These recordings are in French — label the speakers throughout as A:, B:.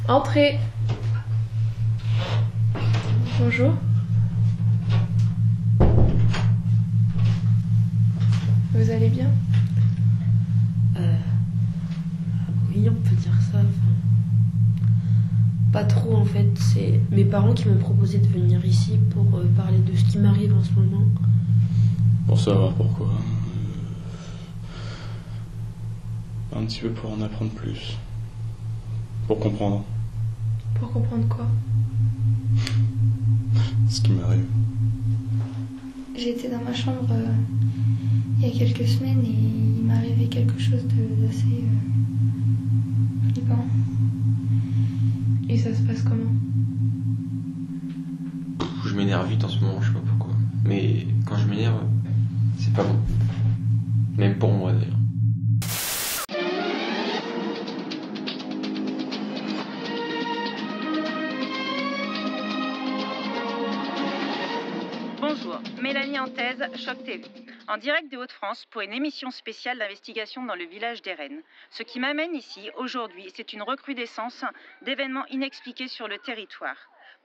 A: Entrez. Bonjour. Vous allez bien?
B: Oui, on peut dire ça. Pas trop en fait. C'est mes parents qui m'ont proposé de venir ici pour parler de ce qui m'arrive en ce moment.
C: Pour savoir pourquoi. Un petit peu pour en apprendre plus. Pour comprendre
A: Pour comprendre quoi?
C: ce qui m'arrive.
D: J'étais dans ma chambre il y a quelques semaines et il m'est arrivé quelque chose d'assez flippant.
A: Et ça se passe comment?
E: Je m'énerve vite en ce moment, je sais pas pourquoi. Mais quand je m'énerve, c'est pas bon. Même pour moi d'ailleurs.
F: Bonjour, Mélanie Anthèse, Choc TV. En direct des Hauts-de-France pour une émission spéciale d'investigation dans le village d'Erennes. Ce qui m'amène ici, aujourd'hui, c'est une recrudescence d'événements inexpliqués sur le territoire.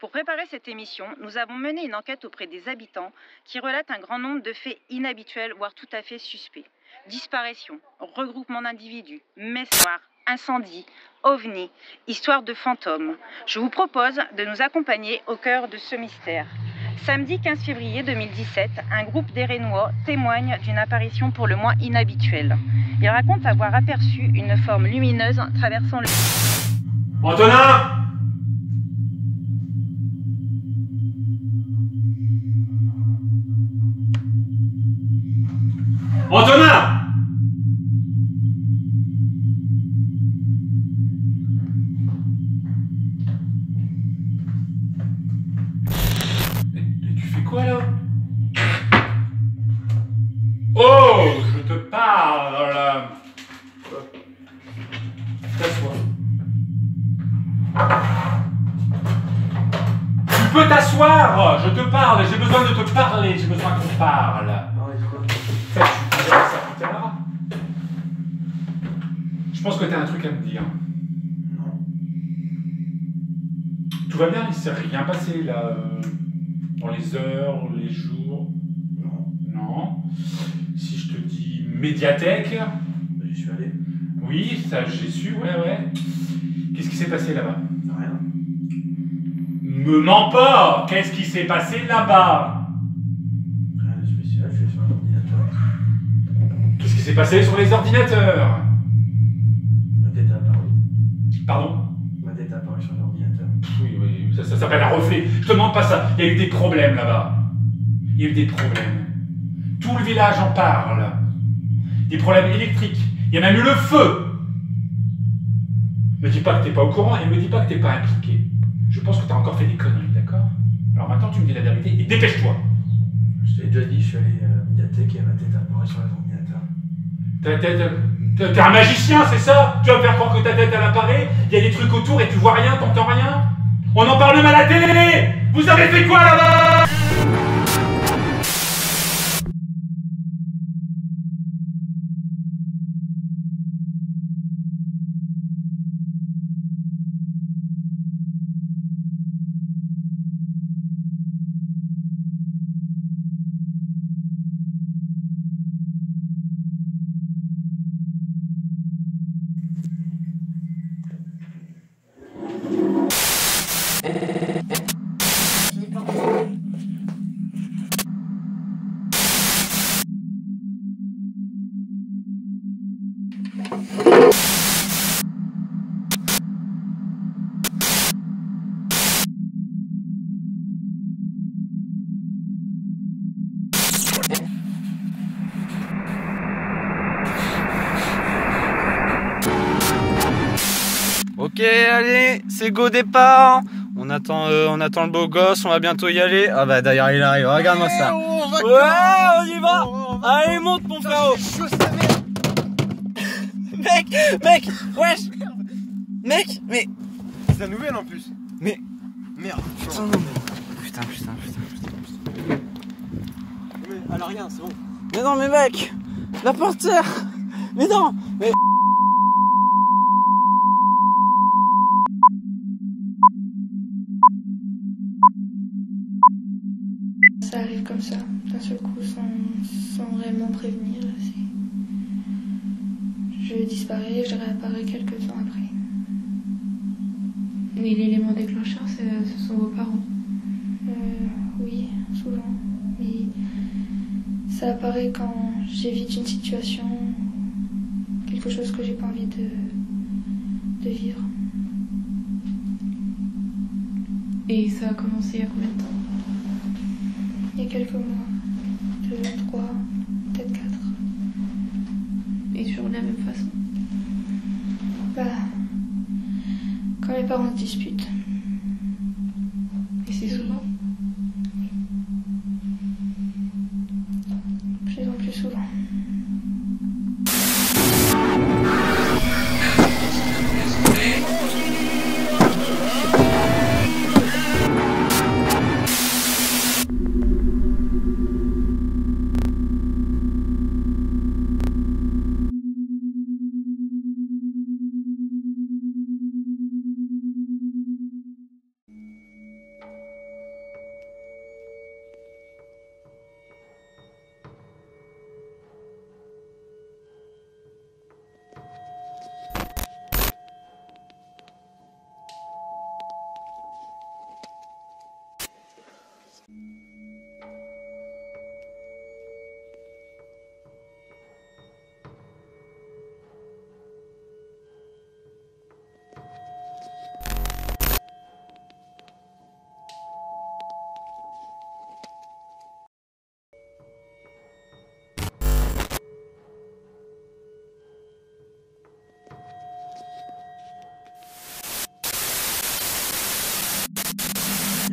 F: Pour préparer cette émission, nous avons mené une enquête auprès des habitants qui relatent un grand nombre de faits inhabituels, voire tout à fait suspects. Disparitions, regroupements d'individus, messes noires, incendies, ovnis, histoires de fantômes. Je vous propose de nous accompagner au cœur de ce mystère. Samedi 15 février 2017, un groupe d'Érennois témoigne d'une apparition pour le moins inhabituelle. Il raconte avoir aperçu une forme lumineuse traversant le...
G: Antonin! Antonin! Mais tu fais quoi là? Oh, je te parle. T'assois. Tu peux t'asseoir, je te parle, j'ai besoin de te parler, j'ai besoin qu'on parle. Ça, tu diras ça tout à l'heure. Je pense que t'as un truc à me dire.
E: Non.
G: Tout va bien, il s'est rien passé là, dans les heures, les jours.
E: Non.
G: Non. Si je te dis médiathèque.
E: J'y suis allé.
G: Oui, ça j'ai su, ouais. Qu'est-ce qui s'est passé là-bas?
E: Rien.
G: Me mens pas! Qu'est-ce qui s'est passé là-bas?
E: Rien de spécial, je suis sur l'ordinateur.
G: Qu'est-ce qui s'est passé sur les ordinateurs?
E: Ma tête a apparu.
G: Pardon?
E: Ma tête a apparu sur l'ordinateur.
G: Oui, ça s'appelle un reflet. Je te demande pas ça. Il y a eu des problèmes là-bas. Il y a eu des problèmes. Tout le village en parle. Des problèmes électriques. Il y a même eu le feu. Me dis pas que t'es pas au courant et me dis pas que t'es pas impliqué. Je pense que t'as encore fait des conneries, d'accord? Alors maintenant tu me dis la vérité et dépêche-toi.
E: Je t'ai déjà dit, je suis allé à la médiathèque et ma tête a apparu sur l'ordinateur.
G: T'es un magicien, c'est ça? Tu vas me faire croire que ta tête elle apparaît, il y a des trucs autour et tu vois rien, t'entends rien? On en parle même à la télé! Vous avez fait quoi là-bas?
H: Ok, allez, c'est go départ. On attend le beau gosse, on va bientôt y aller. Ah bah d'ailleurs il arrive, regarde-moi ça. Ouais, on y va. Allez, monte mon frérot. Mec, wesh. Mec, mais...
I: C'est la nouvelle en plus.
H: Mais...
I: Merde.
H: Putain, non mais... Putain.
I: Mais elle a rien, c'est bon.
H: Mais non mais mec, la portière. Mais non, mais...
D: disparaît, je réapparais quelques temps après.
A: Et l'élément déclencheur, ce sont vos parents?
D: Oui, souvent. Mais ça apparaît quand j'évite une situation, quelque chose que j'ai pas envie de vivre.
A: Et ça a commencé il y a combien de temps?
D: Il y a quelques mois, 2, 3, peut-être 4.
A: Et toujours de la même façon?
D: Quand mes parents se disputent.
A: Et c'est souvent?
D: De plus en plus souvent.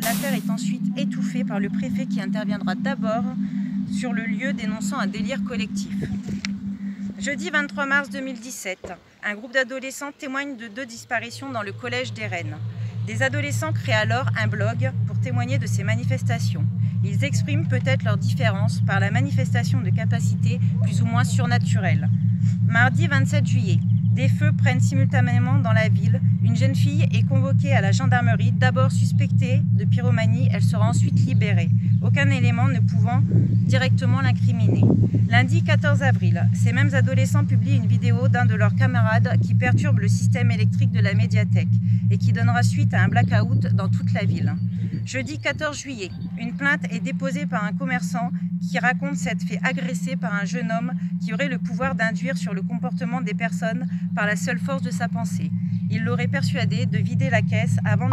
F: L'affaire est ensuite étouffée par le préfet qui interviendra d'abord sur le lieu dénonçant un délire collectif. Jeudi 23 mars 2017, un groupe d'adolescents témoigne de 2 disparitions dans le collège des Rennes. Des adolescents créent alors un blog pour témoigner de ces manifestations. Ils expriment peut-être leur différence par la manifestation de capacités plus ou moins surnaturelles. Mardi 27 juillet, des feux prennent simultanément dans la ville. Une jeune fille est convoquée à la gendarmerie, d'abord suspectée de pyromanie, elle sera ensuite libérée. Aucun élément ne pouvant directement l'incriminer. Lundi 14 avril, ces mêmes adolescents publient une vidéo d'un de leurs camarades qui perturbe le système électrique de la médiathèque et qui donnera suite à un blackout dans toute la ville. Jeudi 14 juillet, une plainte est déposée par un commerçant qui raconte s'être fait agresser par un jeune homme qui aurait le pouvoir d'induire sur le comportement des personnes par la seule force de sa pensée. Il l'aurait persuadé de vider la caisse avant de...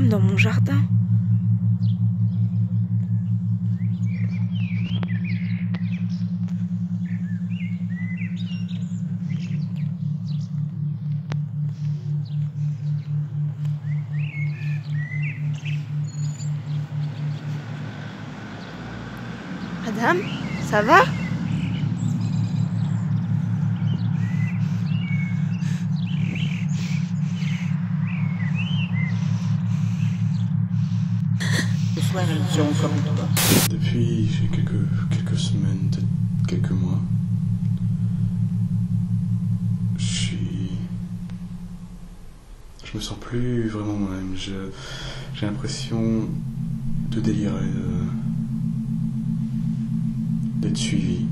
B: Dans mon jardin. Madame, ça va?
J: sua relazione con toi?
C: Depuis j'ai quelques semaines, peut-être quelques mois, je me sens plus vraiment moi-même. J'ai l'impression de délirer, d'être suivi.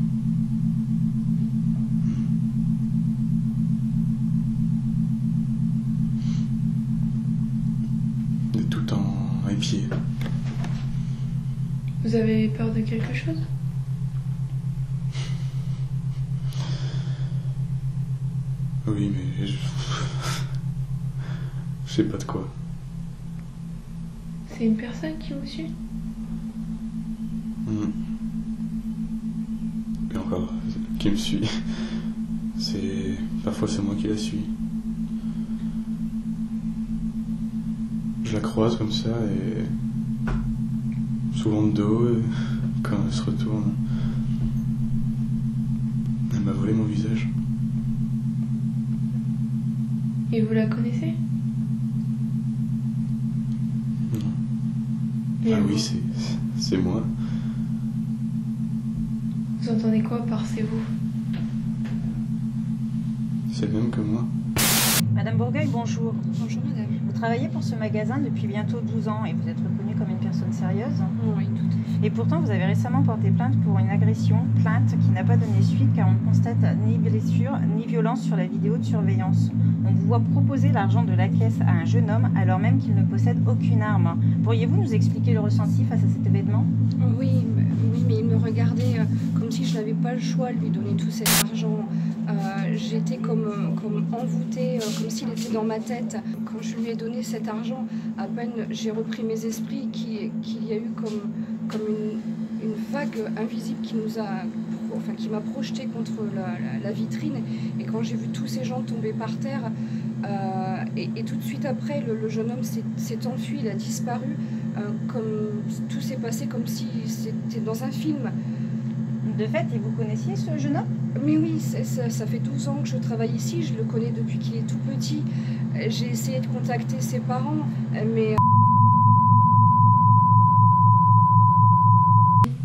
C: D'être tout le temps épié.
A: Vous avez peur de quelque chose?
C: Oui, mais je sais pas de quoi.
A: C'est une personne qui vous suit?
C: Et encore, qui me suit. Parfois c'est moi qui la suis. Je la croise comme ça et souvent de dos, et quand elle se retourne, elle m'a volé mon visage.
A: Et vous la connaissez?
C: Non.
A: Et
C: Ah
A: vous?
C: oui, c'est moi.
A: Vous entendez quoi par c'est vous?
C: C'est le même que moi.
F: Madame Bourgueil, bonjour.
K: Bonjour madame.
F: Vous travaillez pour ce magasin depuis bientôt 12 ans et vous êtes reconnue comme une personne sérieuse.
K: Oui, tout à fait.
F: Et pourtant, vous avez récemment porté plainte pour une agression, plainte qui n'a pas donné suite car on ne constate ni blessure ni violence sur la vidéo de surveillance. On vous voit proposer l'argent de la caisse à un jeune homme alors même qu'il ne possède aucune arme. Pourriez-vous nous expliquer le ressenti face à cet événement?
K: Oui, mais il me regardait comme si je n'avais pas le choix de lui donner tout cet argent. J'étais comme envoûtée, comme s'il était dans ma tête. Quand je lui ai donné cet argent, à peine j'ai repris mes esprits qu'il y a eu comme une vague invisible qui m'a projeté contre la vitrine. Et quand j'ai vu tous ces gens tomber par terre, et tout de suite après, le jeune homme s'est enfui, il a disparu. Tout s'est passé comme si c'était dans un film.
F: De fait, et vous connaissiez ce jeune homme?
K: Mais oui, ça fait 12 ans que je travaille ici, je le connais depuis qu'il est tout petit. J'ai essayé de contacter ses parents, mais...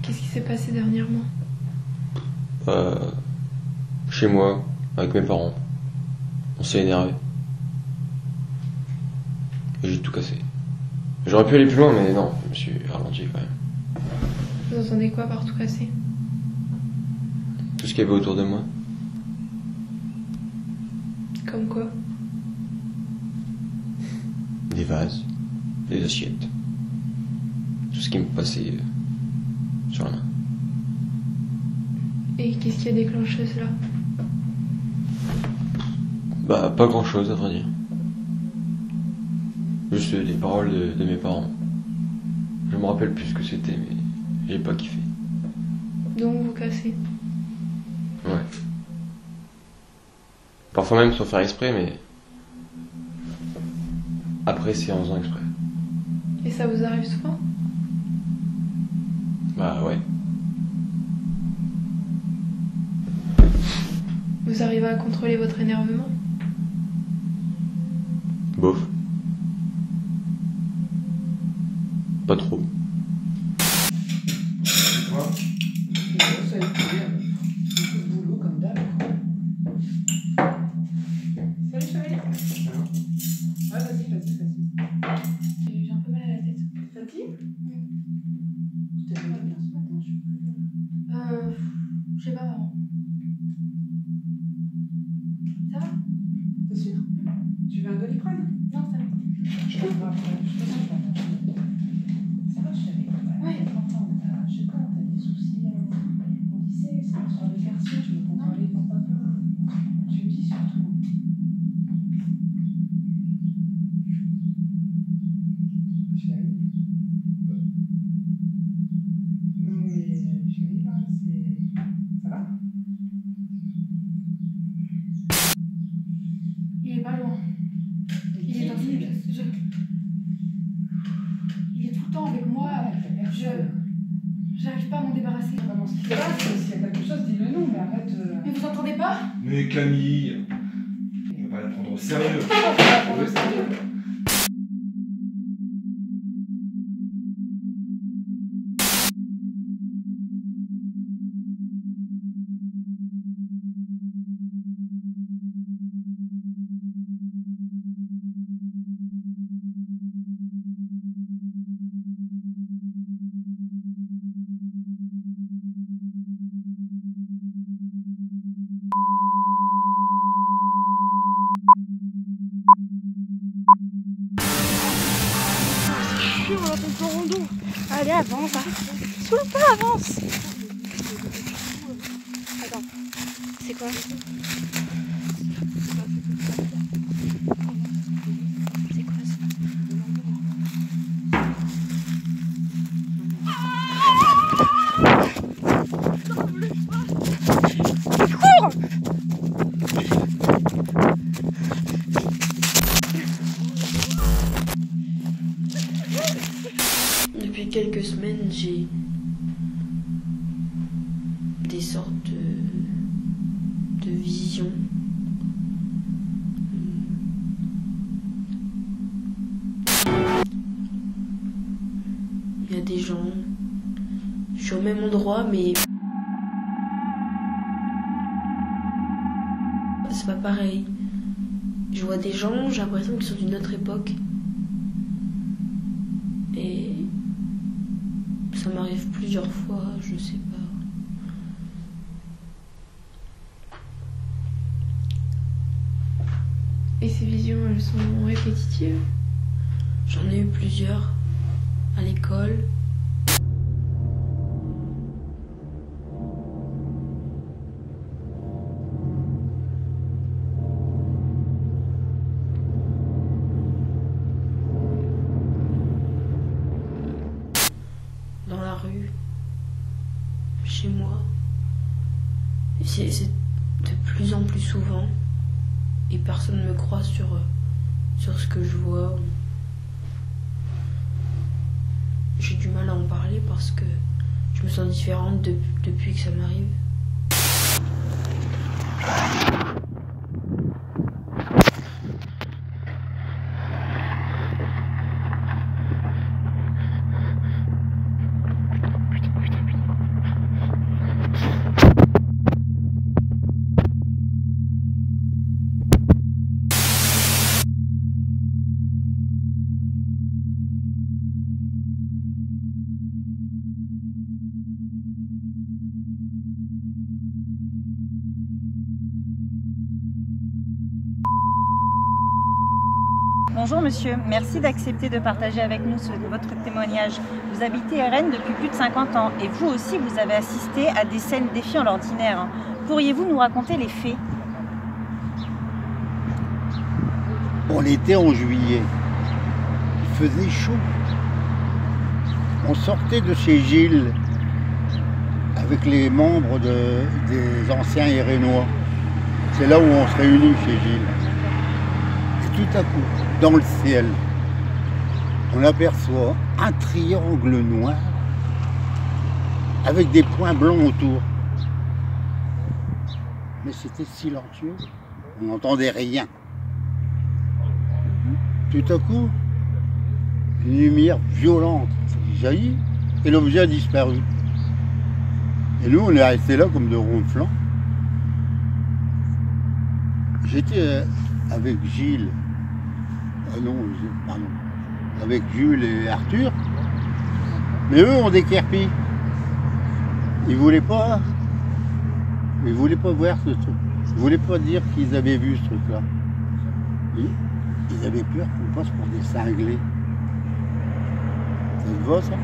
A: Qu'est-ce qui s'est passé dernièrement?
E: Chez moi, avec mes parents. On s'est énervé. Et j'ai tout cassé. J'aurais pu aller plus loin, mais non, je me suis ralenti quand même.
A: Vous entendez quoi par tout casser?
E: Tout ce qu'il y avait autour de moi.
A: Comme quoi?
E: Des vases, des assiettes. Tout ce qui me passait sur la main.
A: Et qu'est-ce qui a déclenché cela?
E: Bah, pas grand chose à vrai dire. Juste les paroles de mes parents. Je me rappelle plus ce que c'était, mais j'ai pas kiffé.
A: Donc vous cassez?
E: Ouais. Parfois même sans faire exprès, mais après c'est en faisant exprès.
A: Et ça vous arrive souvent?
E: Bah ouais.
A: Vous arrivez à contrôler votre énervement?
E: Bof. Pas trop.
J: Quoi? Ça a été beaucoup de boulot comme d'hab. Salut chérie. Ouais, vas-y. J'ai un peu mal à la tête. Fatigue? Tu t'es pas bien ce matin?
D: Je sais pas, maman. Ça va?
J: T'es sûr? Tu veux un Doliprane?
D: Non, ça va.
J: Je te vois après. Je te sens pas. Ça va, chérie? Ouais. Enfin, je sais pas, t'as des soucis au lycée, c'est une soirée de quartier, tu veux qu'on parle ton papa. Tu me dis surtout. Chérie? Non mais, chérie, là, c'est... Ça va?
D: Il est pas loin. Il est dans il est tout le temps avec moi. J'arrive pas à m'en débarrasser.
J: Vraiment, ce qui se passe, s'il y a quelque chose, dis-le nous, mais arrête.
D: Mais vous entendez pas?
I: Mais Camille, on va pas la prendre au sérieux.
J: Comment tu vas la prendre au sérieux?
L: voiture, là, ton plan rando. Allez, avance. Saoule pas, avance. Attends, c'est quoi? C'est quoi ça? Cours!
B: Depuis quelques semaines, j'ai des sortes de visions. Il y a des gens. Je suis au même endroit, mais c'est pas pareil. Je vois des gens, j'ai l'impression qu'ils sont d'une autre époque. Et ça m'arrive plusieurs fois, je sais pas.
A: Et ces visions, elles sont répétitives?
B: J'en ai eu plusieurs à l'école. Dans la rue, chez moi. C'est de plus en plus souvent. Et personne ne me croit sur ce que je vois. J'ai du mal à en parler parce que je me sens différente depuis que ça m'arrive.
F: Bonjour monsieur, merci d'accepter de partager avec nous votre témoignage. Vous habitez à Rennes depuis plus de 50 ans et vous aussi vous avez assisté à des scènes défiant l'ordinaire. Pourriez-vous nous raconter les faits?
M: On était en juillet, il faisait chaud. On sortait de chez Gilles avec les membres des anciens Hérénois. C'est là où on se réunit chez Gilles. Et tout à coup, dans le ciel, on aperçoit un triangle noir avec des points blancs autour. Mais c'était silencieux, on n'entendait rien. Tout à coup, une lumière violente jaillit et l'objet a disparu. Et nous, on est restés là comme de ronflants. J'étais avec Gilles. Pardon, avec Jules et Arthur, mais eux ont déquerpi. Ils voulaient pas voir ce truc. Ils voulaient pas dire qu'ils avaient vu ce truc-là. Ils avaient peur qu'on passe pour des cinglés. Ça te va ça?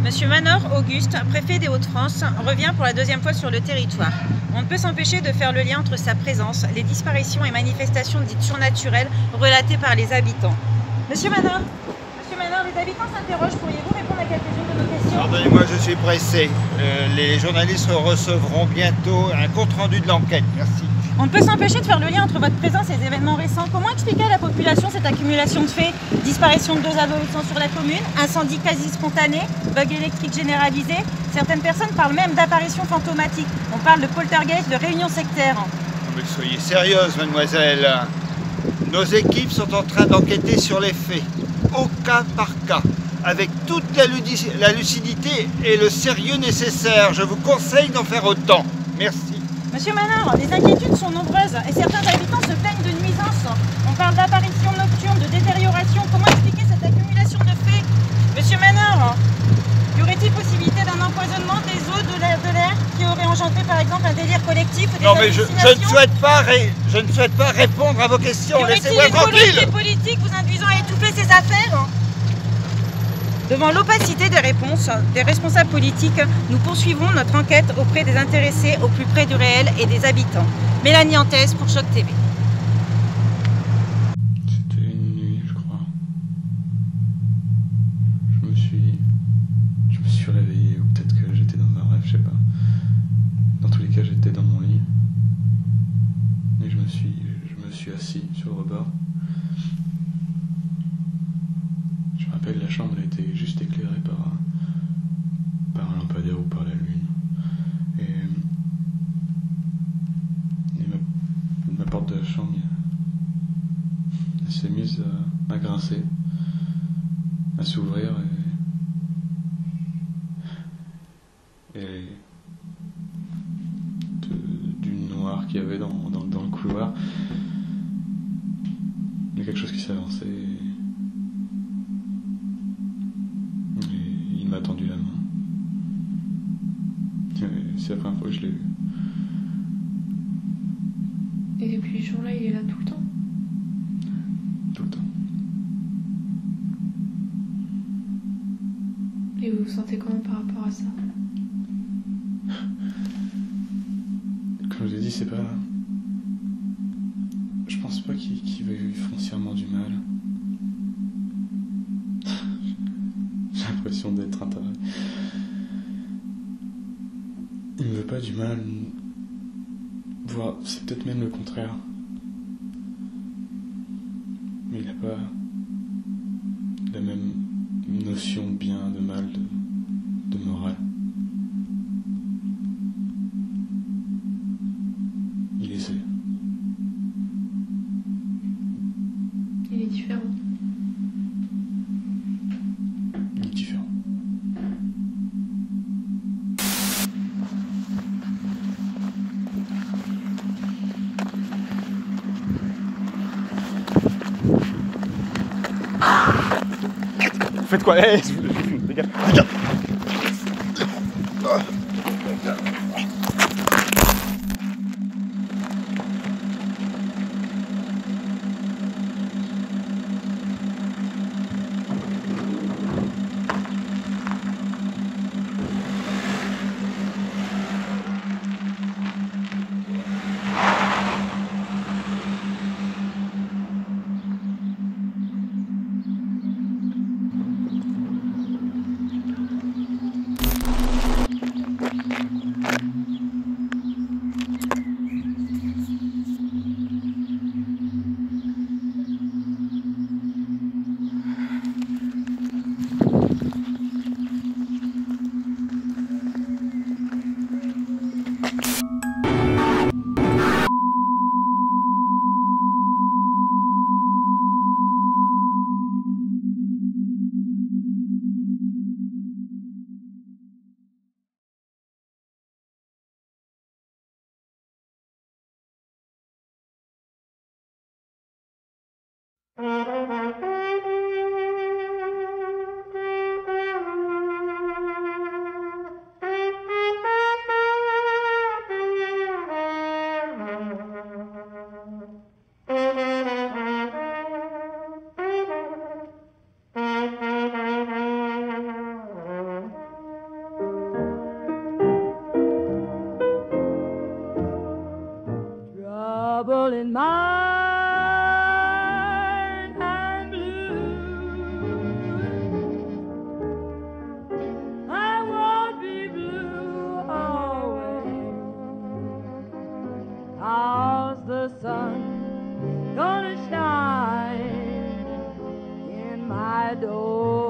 F: Monsieur Manor Auguste, préfet des Hauts-de-France, revient pour la deuxième fois sur le territoire. On ne peut s'empêcher de faire le lien entre sa présence, les disparitions et manifestations dites surnaturelles relatées par les habitants. Monsieur Manor, les habitants s'interrogent. Pourriez-vous répondre à quelques-unes de nos questions?
M: Pardonnez-moi, je suis pressé. Les journalistes recevront bientôt un compte-rendu de l'enquête. Merci.
F: On ne peut s'empêcher de faire le lien entre votre présence et les événements récents. Comment expliquer à la population cette accumulation de faits? Disparition de 2 adolescents sur la commune, incendie quasi spontané, bug électrique généralisé. Certaines personnes parlent même d'apparitions fantomatiques. On parle de poltergeist, de réunions sectaires.
M: Non mais soyez sérieuse, mademoiselle. Nos équipes sont en train d'enquêter sur les faits, au cas par cas, avec toute la lucidité et le sérieux nécessaire. Je vous conseille d'en faire autant. Merci.
F: Monsieur Manor, les inquiétudes sont nombreuses et certains habitants se plaignent de nuisances. On parle d'apparitions nocturnes, de détérioration. Comment expliquer cette accumulation de faits? Monsieur Manor, y aurait-il possibilité d'un empoisonnement des eaux, de l'air qui aurait engendré par exemple un délire collectif ou des hallucinations?
M: Je ne souhaite pas répondre à vos questions. Laissez-moi tranquille.
F: Y aurait-il une volonté politique vous induisant à étouffer ces affaires? Devant l'opacité des réponses des responsables politiques, nous poursuivons notre enquête auprès des intéressés au plus près du réel et des habitants. Mélanie Antez pour Choc TV.
C: C'était une nuit, je crois. Je me suis réveillé, ou peut-être que j'étais dans un rêve, je sais pas. Dans tous les cas, j'étais dans mon lit. Et je me suis assis sur le rebord. Je me rappelle, la chambre était juste éclairée par un lampadaire ou par la lune. Et ma porte de la chambre, elle s'est mise à grincer, à s'ouvrir et du noir qu'il y avait dans le couloir, il y a quelque chose qui s'est avancé. Il m'a tendu la main. C'est la première fois que je l'ai vu.
A: Et depuis ce jour-là, il est là tout le temps?
C: Tout le temps.
A: Et vous vous sentez comment par rapport à ça?
C: Comme je vous ai dit, c'est pas... Je pense pas qu'il veuille foncièrement du mal. J'ai l'impression d'être un taré. Il me veut pas du mal, voire c'est peut-être même le contraire. Mais il n'a pas la même notion de bien, de mal, de morale. Il essaie.
A: Il est différent.
C: Il est différent.
M: Vous faites quoi? Les gars, regarde.
N: when mine and blue, I won't be blue always, 'cause the sun's gonna shine in my door.